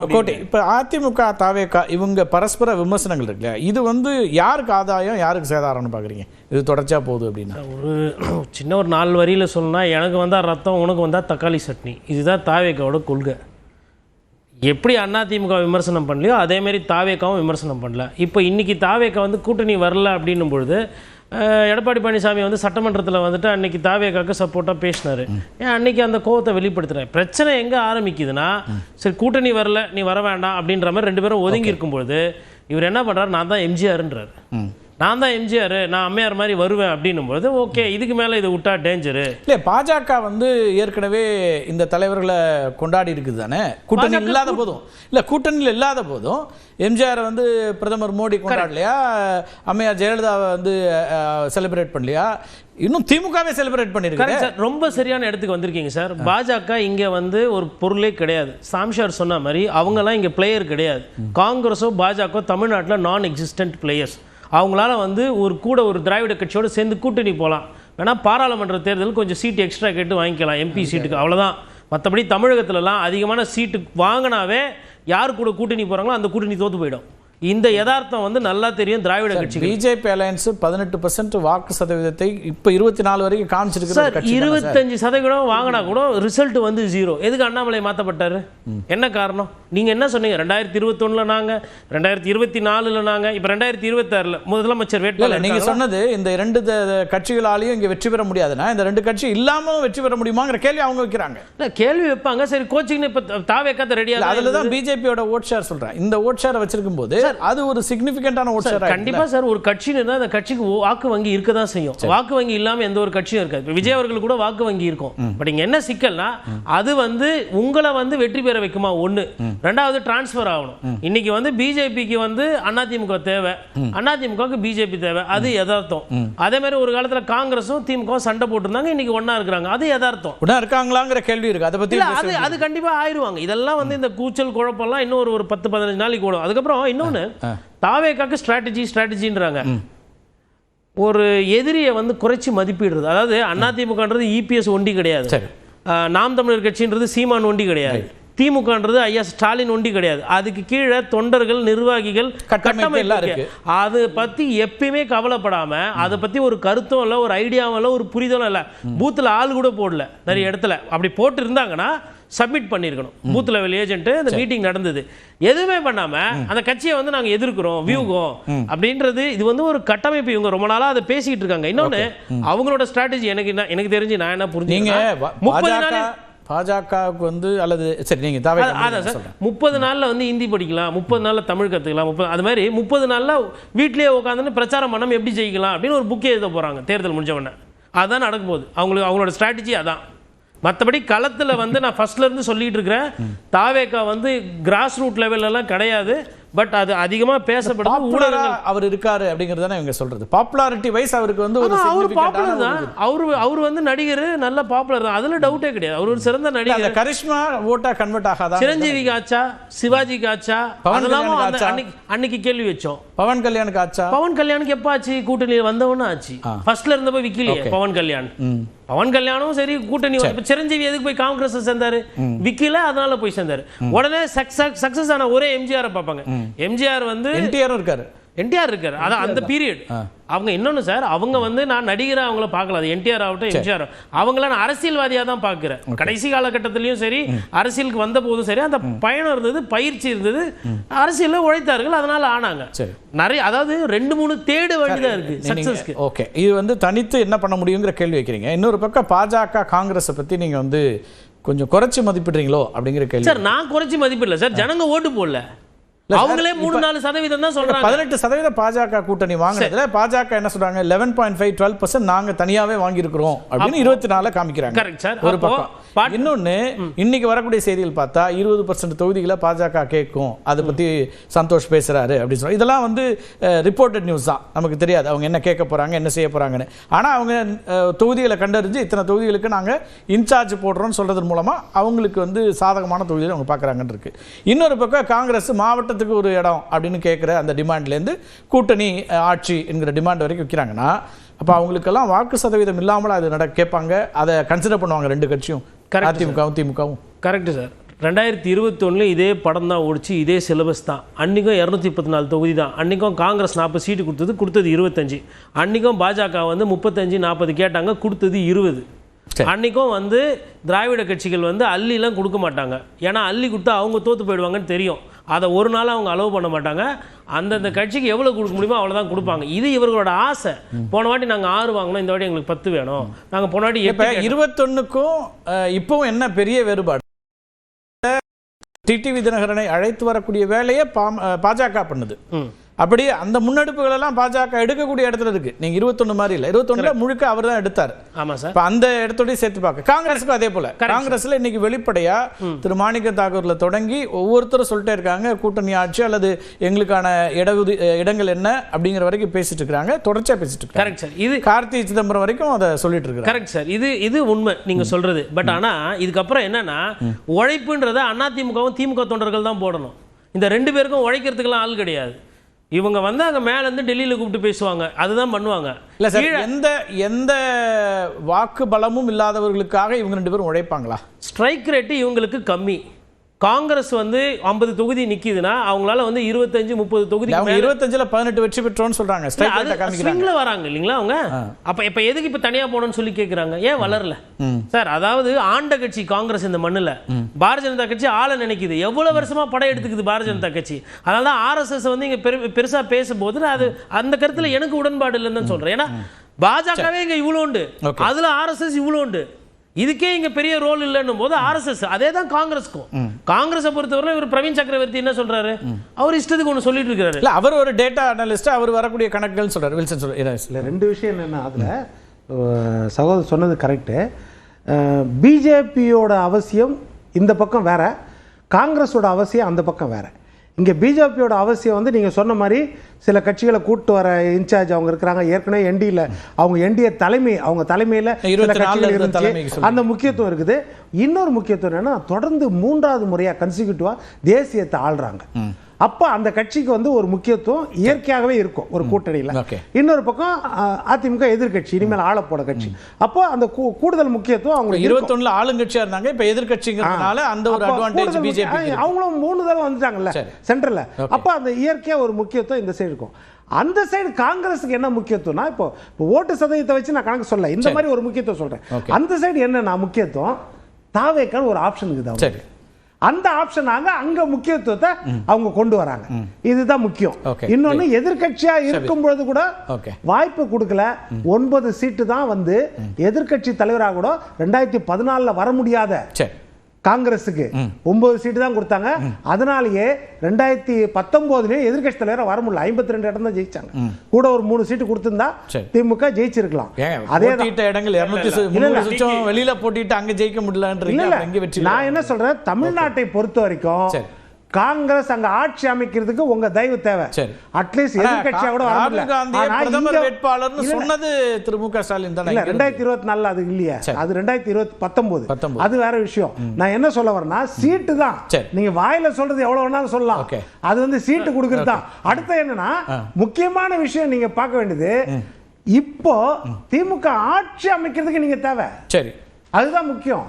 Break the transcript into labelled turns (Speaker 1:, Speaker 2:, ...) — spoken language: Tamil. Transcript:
Speaker 1: கோட்டை இப்போ அதிமுக தாவேகா இவங்க பரஸ்பர விமர்சனங்கள் இருக்கு இல்லையா, இது வந்து யாருக்கு ஆதாயம் யாருக்கு சேதாரம்னு பார்க்குறீங்க? இது தொடர்ச்சியாக போகுது அப்படின்னா
Speaker 2: ஒரு சின்ன ஒரு 4 வரியில் சொல்லணும்னா, எனக்கு வந்தால் ரத்தம், உனக்கு வந்தால் தக்காளி சட்னி. இதுதான் தாவேகாவோட கொள்கை. எப்படி அதிமுக விமர்சனம் பண்ணலையோ அதேமாரி தாவேகாவும் விமர்சனம் பண்ணல. இப்போ இன்றைக்கி தாவேகா வந்து கூட்டணி வரல அப்படின்னும் பொழுது எடப்பாடி பழனிசாமி வந்து சட்டமன்றத்தில் வந்துட்டு அன்றைக்கி தாவேகாவுக்கு சப்போர்ட்டாக பேசினார். ஏன் அன்றைக்கி அந்த கோவத்தை வெளிப்படுத்துகிறேன். பிரச்சனை எங்கே ஆரம்பிக்குதுன்னா, சரி கூட்டணி வரல நீ வர வேண்டாம் அப்படின்ற மாதிரி 2 பேரும் ஒதுங்கி இருக்கும்பொழுது இவர் என்ன பண்ணுறாரு, நான் தான் எம்ஜிஆர்ன்றார். நான் தான் எம்ஜிஆர், நான் அம்மையார் மாதிரி வருவேன் அப்படின்னும்போது ஓகே, இதுக்கு மேலே இதை விட்டா டேஞ்சரு இல்லை.
Speaker 1: பாஜக வந்து ஏற்கனவே இந்த தலைவர்களை கொண்டாடி இருக்குது தானே, கூட்டணி இல்லாத போதும். இல்லை கூட்டணியில் இல்லாத போதும் எம்ஜிஆர் வந்து பிரதமர் மோடி கொண்டாடலையா, அம்மையார் ஜெயலலிதாவை வந்து செலிப்ரேட் பண்ணலையா, இன்னும் திமுகவே செலிப்ரேட் பண்ணிருக்காங்க
Speaker 2: சார். ரொம்ப சரியான இடத்துக்கு வந்திருக்கீங்க சார். பாஜக இங்கே வந்து ஒரு பொருளே கிடையாது. சாம்ஷார் சொன்ன மாதிரி அவங்கெல்லாம் இங்கே பிளேயர் கிடையாது. காங்கிரஸோ பாஜக தமிழ்நாட்டில் நான் எக்ஸிஸ்டன்ட் பிளேயர்ஸ். அவங்களால வந்து ஒரு திராவிட கட்சியோடு சேர்ந்து கூட்டணி போகலாம். வேணால் பாராளுமன்ற தேர்தல் கொஞ்சம் சீட்டு எக்ஸ்ட்ரா கேட்டு வாங்கிக்கலாம் எம்பி சீட்டுக்கு, அவ்வளோதான். மற்றபடி தமிழகத்துலலாம் அதிகமான சீட்டு வாங்கினாவே யார் கூட கூட்டணி போகிறாங்களோ அந்த கூட்டணி தோற்று போயிடும். இந்த யதார்த்தம் வந்து நல்லா தெரியும் திராவிட கட்சி.
Speaker 1: பிஜேபி அலையன்ஸ் 18% வாக்கு சதவீதத்தை இப்போ 24 வரைக்கும் காமிச்சிருக்கு சார்.
Speaker 2: 25% வாங்கினா கூட ரிசல்ட் வந்து 0. எதுக்கு அண்ணாமலை மாற்றப்பட்டாரு? என்ன காரணம்? நீங்கள் என்ன சொன்னீங்க? 2021 நாங்கள், 2024 நாங்கள், இப்போ 2026 முதலமைச்சர் வேட்பாளர்.
Speaker 1: நீங்கள் சொன்னது இந்த 2 கட்சிகளாலையும் இங்கே வெற்றி பெற முடியாதுன்னா இந்த 2 கட்சி இல்லாமல் வெற்றி பெற முடியுமாங்கிற கேள்வி அவங்க வைக்கிறாங்க.
Speaker 2: இல்லை கேள்வி வைப்பாங்க. சரி கோச்சிங்னு இப்போ தாவேக்காத ரெடியாக,
Speaker 1: அதில் தான் பிஜேபியோட ஓட் ஷேர் சொல்கிறேன். இந்த ஓட் ஷேரை வச்சிருக்கும் போது அது ஒரு சிக்னிஃபிகண்டான ஓட் ஷேர்.
Speaker 2: கண்டிப்பா சார். ஒரு கட்சின்னு இருந்தால் அந்த கட்சிக்கு வாக்கு வங்கி இருக்க தான் செய்யும். வாக்கு வங்கி இல்லாமல் எந்த ஒரு கட்சியும் இருக்காது. விஜய் அவர்கள் கூட வாக்கு வங்கி இருக்கும். பட் இங்கே என்ன சிக்கல்னா, அது வந்து உங்களை வந்து வெற்றி பெற வைக்குமா? ஒன்று. ரெண்டாவது டிரான்ஸ்ஃபர் ஆகணும். இன்னைக்கு வந்து பிஜேபிக்கு வந்து அதிமுக தேவை, அதிமுகவுக்கு பிஜேபி தேவை. அது யதார்த்தம். அதே மாதிரி ஒரு காலத்தில் காங்கிரஸும் திமுக சண்டை போட்டுருந்தாங்க, இன்னைக்கு ஒன்னா இருக்கிறாங்க. அது யதார்த்தம்.
Speaker 1: ஒன்னா இருக்காங்களாங்கிற கேள்வி இருக்கு. அதை பத்தி
Speaker 2: அது கண்டிப்பா ஆயிடுவாங்க. இதெல்லாம் வந்து இந்த கூச்சல் குழப்பம்லாம் இன்னும் ஒரு 10-15 நாளைக்கு ஓடும். அதுக்கப்புறம் இன்னொன்று, தாவேகாக்கு ஸ்ட்ராட்டஜின்றாங்க. ஒரு எதிரியை வந்து குறைச்சி மதிப்பிடுறது. அதாவது அதிமுகன்றது இபிஎஸ் ஒண்டி கிடையாது, நாம் தமிழர் கட்சின்றது சீமான் ஒண்டி கிடையாது, திமுகன்றது ஐயா ஸ்டாலின் ஒண்டி கிடையாது. அதுக்கு கீழே தொண்டர்கள், நிர்வாகிகள், கட்டமைப்பு. அதை பத்தி எப்பயுமே கவலைப்படாம, அதை பத்தி ஒரு கருத்தும் இல்லை, ஒரு ஐடியாவும் இல்லை, ஒரு புரிதலும் இல்லை. பூத்தில் ஆள் கூட போடல. நிறைய இடத்துல அப்படி போட்டு இருந்தாங்கன்னா சப்மிட் பண்ணியிருக்கணும். Booth level agent. அந்த மீட்டிங் நடந்தது, எதுவுமே பண்ணாம அந்த கட்சியை வந்து நாங்கள் எதிர்க்கிறோம், வியூகம் அப்படின்றது. இது வந்து ஒரு கட்டமைப்பு. இவங்க ரொம்ப நாளா அதை பேசிட்டு இருக்காங்க. இன்னொன்னு, அவங்களோட ஸ்ட்ராட்டஜி எனக்கு தெரிஞ்சு நான் என்ன புரிஞ்சுங்க, 30 நாள்
Speaker 1: பாஜகவுக்கு வந்து, அல்லது சரி நீங்க
Speaker 2: 30 நாள்ல வந்து ஹிந்தி படிக்கலாம், 30 நாள்ல தமிழ் கத்துக்கலாம், அது மாதிரி 30 நாள்ல வீட்லயே உட்காந்து பிரச்சாரம் பண்ணாம எப்படி ஜெயிக்கலாம் அப்படின்னு ஒரு புக்கே எழுத போறாங்க தேர்தல் முடிஞ்ச உடனே. அதான் நடக்கும் போது அவங்களோட ஸ்ட்ராட்டஜி அதான். மற்றபடி களத்தில் வந்து நான் ஃபர்ஸ்ட்லேருந்து சொல்லிட்டு இருக்கிறேன், தாவேகா வந்து கிராஸ் ரூட் லெவலெல்லாம் கிடையாது. பட் அது அதிகமாக பேசப்படுது. ஊடகங்கள்
Speaker 1: அவர் இருக்காரு அப்படிங்கிறது தானே இவங்க சொல்றது. பாப்புலாரிட்டி வைஸ் அவருக்கு வந்து ஒரு
Speaker 2: பாப்புலர் தான். அவர் வந்து நடிகர், நல்ல பாப்புலர் தான், அதுல டவுட்டே கிடையாது. அவர் ஒரு சிறந்த நடிகர்.
Speaker 1: கரிஷ்மா ஓட்டா கன்வெர்ட் ஆகாதா?
Speaker 2: சிரஞ்சீவிக்கு ஆச்சா, சிவாஜிக்கு ஆச்சா, அன்னைக்கு கேள்வி வச்சோம்.
Speaker 1: பவன் கல்யாணுக்கு ஆச்சா?
Speaker 2: பவன் கல்யாணுக்கு எப்ப ஆச்சு? கூட்டணியில் வந்தவொன்னு ஆச்சு. ஃபர்ஸ்ட்ல இருந்தப்ப விக்கலையே பவன் கல்யாண். பவன் கல்யாணும் சரி கூட்டணி. சிரஞ்சீவி எதுக்கு போய் காங்கிரஸ் சேர்ந்தாரு? விக்கல, அதனால போய் சேர்ந்தாரு. உடனே சக்சஸ் ஆன ஒரே எம்ஜிஆர் பார்ப்பாங்க. எம்ஜிஆர் வந்து என்டிஆர் இருக்காரு. அதான் அந்த பீரியட். அவங்க இன்னொன்னு சார், அவங்க வந்து நான் நடிகரை அவங்கள பார்க்கல. அது என்டிஆர் ஆகட்டும் எம்ஜிஆர், அவங்கள நான் அரசியல்வாதியாக தான் பார்க்குறேன். கடைசி காலகட்டத்திலையும் சரி, அரசியலுக்கு வந்த போதும் சரி, அந்த பயணம் இருந்தது, பயிற்சி இருந்தது, அரசியலில் உழைத்தார்கள், அதனால ஆனாங்க. நிறைய, அதாவது 2-3 தேடு வழிதான் இருக்கு சக்சஸ்க்கு.
Speaker 1: ஓகே, இது வந்து தனித்து என்ன பண்ண முடியுங்கிற கேள்வி வைக்கிறீங்க. இன்னொரு பக்கம் பாஜக காங்கிரஸை பற்றி நீங்கள் வந்து கொஞ்சம் குறைச்சி மதிப்பிடுறீங்களோ அப்படிங்கிற கேள்வி.
Speaker 2: சார் நான் குறைச்சி மதிப்பிடல சார், ஜனங்க ஓட்டு போடல. அவங்களே 3-4% தான் சொல்றாங்க.
Speaker 1: 18% பாஜக கூட்டணி வாங்குறதுல பாஜக என்ன சொல்றாங்க, 11.5-12% நாங்க தனியாவே வாங்கி இருக்கிறோம் அப்படின்னு 24 காமிக்கிறாங்க.
Speaker 2: Correct sir.
Speaker 1: ஒரு பக்கம். இன்னொன்னு, இன்னைக்கு வரக்கூடிய செய்திகள் பார்த்தா 20% தொகுதிகளை பாஜக கேட்கும், அதை பத்தி சந்தோஷ் பேசுறாரு அப்படின்னு சொல்லி. இதெல்லாம் வந்து ரிப்போர்ட்டட் நியூஸ் தான், நமக்கு தெரியாது அவங்க என்ன கேட்க போறாங்க, என்ன செய்ய போறாங்கன்னு. ஆனா அவங்க தொகுதிகளை கண்டறிஞ்சு இத்தனை தொகுதிகளுக்கு நாங்க இன்சார்ஜ் போடுறோம்னு சொல்றதன் மூலமா அவங்களுக்கு வந்து சாதகமான தொகுதிகளை அவங்க பார்க்குறாங்கன்னு இருக்கு. இன்னொரு பக்கம் காங்கிரஸ் மாவட்ட ஒரு இடம் அப்படின்னு கேட்குற அந்த டிமாண்ட்லேருந்து கூட்டணி ஆட்சி என்கிற டிமாண்ட் வரைக்கும் வைக்கிறாங்கன்னா, அப்போ அவங்களுக்கெல்லாம் வாக்கு சதவீதம் இல்லாமல் அது கேட்பாங்க, அதை கன்சிடர் பண்ணுவாங்க 2 கட்சியும், அதிமுகவும் திமுகவும்.
Speaker 2: Correct sir. 2021 இதே படம் தான் ஓடிச்சு, இதே சிலபஸ் தான். அன்றைக்கும் 234 தொகுதி தான். அன்றைக்கும் காங்கிரஸ் 40 சீட்டு கொடுத்தது 25. அன்றைக்கும் பாஜக வந்து 35-40 கேட்டாங்க, கொடுத்தது 20. அன்றைக்கும் வந்து திராவிட கட்சிகள் வந்து அள்ளிலாம் கொடுக்க மாட்டாங்க. ஏன்னா அள்ளி கொடுத்தா அவங்க தோற்று போயிடுவாங்கன்னு தெரியும். அதை ஒரு நாள் அவங்க அலோவ் பண்ண மாட்டாங்க. அந்தந்த கட்சிக்கு எவ்வளோ கொடுக்க முடியுமோ அவ்வளோதான் கொடுப்பாங்க. இது இவர்களோட ஆசை. போன வாட்டி நாங்கள் 6 வாங்கினோம், இந்த வாட்டி எங்களுக்கு 10 வேணும். நாங்கள் போன வாட்டி
Speaker 1: 21க்கும் இப்போவும் என்ன பெரிய வேறுபாடு? டிடிவி தினகரனை அழைத்து வரக்கூடிய வேலையை பாஜக பண்ணுது. அப்படி அந்த முன்னெடுப்புகள் எல்லாம் பாஜக எடுக்கக்கூடிய இடத்துல இருக்கு. நீங்க 21 மாதிரி இல்ல, 21 முழுக்க அவர் தான் எடுத்தார்.
Speaker 2: ஆமா சார்.
Speaker 1: அந்த இடத்தோட சேர்த்து பார்க்க காங்கிரஸுக்கும் அதே போல. காங்கிரஸ்ல இன்னைக்கு வெளிப்படையா திரு மாணிக்க தாக்கூர்ல தொடங்கி ஒவ்வொருத்தரும் சொல்லிட்டே இருக்காங்க, கூட்டணி ஆட்சி அல்லது எங்களுக்கான இடங்கள் என்ன அப்படிங்கிற வரைக்கும் பேசிட்டு இருக்காங்க, தொடர்ச்சியா பேசிட்டு இருக்காங்க.
Speaker 2: Correct sir. இது
Speaker 1: கார்த்தி சிதம்பரம் வரைக்கும் அதை சொல்லிட்டு இருக்காங்க.
Speaker 2: Correct sir. இது உண்மை நீங்க சொல்றது. பட் ஆனா இதுக்கப்புறம் என்னன்னா, உழைப்புன்றத அதிமுகவும் திமுக தொண்டர்கள் தான் போடணும். இந்த 2 பேருக்கும் உழைக்கிறதுக்கெல்லாம் ஆள் கிடையாது. இவங்க வந்து அங்கே மேலேருந்து டெல்லியில் கூப்பிட்டு பேசுவாங்க, அதுதான் பண்ணுவாங்க.
Speaker 1: இல்லை சார், எந்த வாக்கு பலமும் இல்லாதவர்களுக்காக இவங்க 2 பேரும் உழைப்பாங்களா?
Speaker 2: ஸ்ட்ரைக் ரேட்டு இவங்களுக்கு கம்மி. காங்கிரஸ் வந்து 50 தொகுதி நிக்குதுன்னா அவங்களால வந்து 25-30 தொகுதி
Speaker 1: 25ல 18 வெற்றி பெற்றோம்னு சொல்றாங்க.
Speaker 2: ஸ்ட்ரிங்ல வராங்க இல்லைங்களா அவங்க. அப்ப இப்ப எதுக்கு இப்ப தனியா போகணும்னு சொல்லி கேட்கறாங்க? ஏன் வளரல சார்? அதாவது ஆண்ட கட்சி காங்கிரஸ் இந்த மண்ணுல, பாரதிய ஜனதா கட்சி ஆள நினைக்குது. எவ்வளவு வருஷமா படம் எடுத்துக்குது பாரதிய ஜனதா கட்சி. அதனாலதான் RSS வந்து இங்க பெருசா பேசும்போது அது அந்த கருத்துல எனக்கு உடன்பாடு இல்லைன்னு சொல்றேன். ஏன்னா பாஜகவே இங்க இவ்வளவு உண்டு, அதுல RSS இவ்வளவு உண்டு. இதுக்கே இங்க பெரிய ரோல் இல்லைன்னும் போது RSS அதே தான் காங்கிரஸ்க்கும். காங்கிரஸை பொறுத்தவரை இவர் பிரவீன் சக்கரவர்த்தி என்ன சொல்றாரு? அவர் இஷ்டத்துக்கு ஒன்று சொல்லிட்டு இருக்காரு.
Speaker 1: இல்ல, அவர் ஒரு டேட்டா அனலிஸ்ட், அவர் வரக்கூடிய கணக்குகள் சொல்றாரு. வில்சன் சொல்றாரு.
Speaker 3: இல்ல, 2 விஷயம் என்னன்னா, அதுல சகோதரர் சொன்னது கரெக்ட். பிஜேபியோட அவசியம் இந்த பக்கம் வேற, காங்கிரஸோட அவசியம் அந்த பக்கம் வேற. இங்கே பிஜேபியோட அவசியம் வந்து நீங்கள் சொன்ன மாதிரி சில கட்சிகளை கூட்டு வர இன்சார்ஜ் அவங்க இருக்கிறாங்க. ஏற்கனவே என்டியில் அவங்க என்டிஏ தலைமை, அவங்க தலைமையில் சில கட்சிகள் இருந்துச்சு, அந்த முக்கியத்துவம் இருக்குது. இன்னொரு முக்கியத்துவம் என்னன்னா, தொடர்ந்து 3வது முறையாக கன்சிக்யூட்டிவாக தேசியத்தை ஆள்றாங்க. அப்போ அந்த கட்சிக்கு வந்து ஒரு முக்கியத்துவம் இயற்கையாகவே இருக்கும் ஒரு கூட்டணியில். இன்னொரு பக்கம் அதிமுக எதிர்கட்சி, இனிமேல் ஆளப்போட கட்சி. அப்போ அந்த கூடுதல் முக்கியத்துவம் அவங்க
Speaker 1: 21ல ஆளுங்கட்சியா இருந்தாங்க, இப்போ எதிர்கட்சிங்கிறதுனால அந்த ஒரு அட்வான்டேஜ் பிஜேபி.
Speaker 3: அவங்களும் 3 தடவை வந்துட்டாங்கல்ல சென்ட்ரல்ல. அப்போ அந்த இயற்கையா ஒரு முக்கியத்துவம் இந்த சைடு இருக்கும். அந்த சைடு காங்கிரஸுக்கு என்ன முக்கியத்துவம்னா, இப்போ ஓட்டு சதவீதத்தை வச்சு நான் கணக்கு சொல்ல, இந்த மாதிரி ஒரு முக்கியத்துவம் சொல்றேன். அந்த சைடு என்னன்னா முக்கியத்துவம், தாவேக்கான ஒரு ஆப்ஷன் இருக்குது. அந்த ஆப்ஷனாக அங்க முக்கியத்துவத்தை அவங்க கொண்டு வராங்க. இதுதான் முக்கியம். இன்னொன்னு, எதிர்கட்சியா இருக்கும் பொழுது கூட வாய்ப்பு கொடுக்கல. 9 சீட்டு தான் வந்து எதிர்கட்சி தலைவராக கூட 2014 வர முடியாத காங்கிரஸுக்கு 9 சீட்டு தான் கொடுத்தாங்க. அதனாலேயே 2019 எதிர்கட்சி தலைவராக வர முடியல. 52 இடம் தான் ஜெயிச்சாங்க. கூட ஒரு 3 சீட்டு கொடுத்திருந்தா திமுக ஜெயிச்சிருக்கலாம்.
Speaker 1: அதே இடங்கள் 200 வெளியில போட்டிட்டு அங்க ஜெயிக்க முடியல.
Speaker 3: நான் என்ன சொல்றேன், தமிழ்நாட்டை பொறுத்த வரைக்கும் காங்கிரஸ் அங்க ஆட்சி அமைக்கிறதுக்கு உங்க தயவு தேவை. அட்லீஸ்ட் எதிர்கட்சியா கூட
Speaker 1: வேட்பாளர்னு சொன்னது திரு மு.க. ஸ்டாலின் தான்.
Speaker 3: 2024 அது இல்லையா, அது 2019. அது வேற விஷயம். நான் என்ன சொல்ல வரேன்னா, சீட்டு தான். நீங்க வாயில சொல்றது எவ்வளவு வேணாலும் சொல்லலாம், அது வந்து சீட்டு கொடுக்கறது தான். அடுத்து என்னன்னா, முக்கியமான விஷயம் நீங்க பார்க்க வேண்டியது, இப்போ திமுக ஆட்சி அமைக்கிறதுக்கு நீங்க தேவை. அதுதான் முக்கியம்.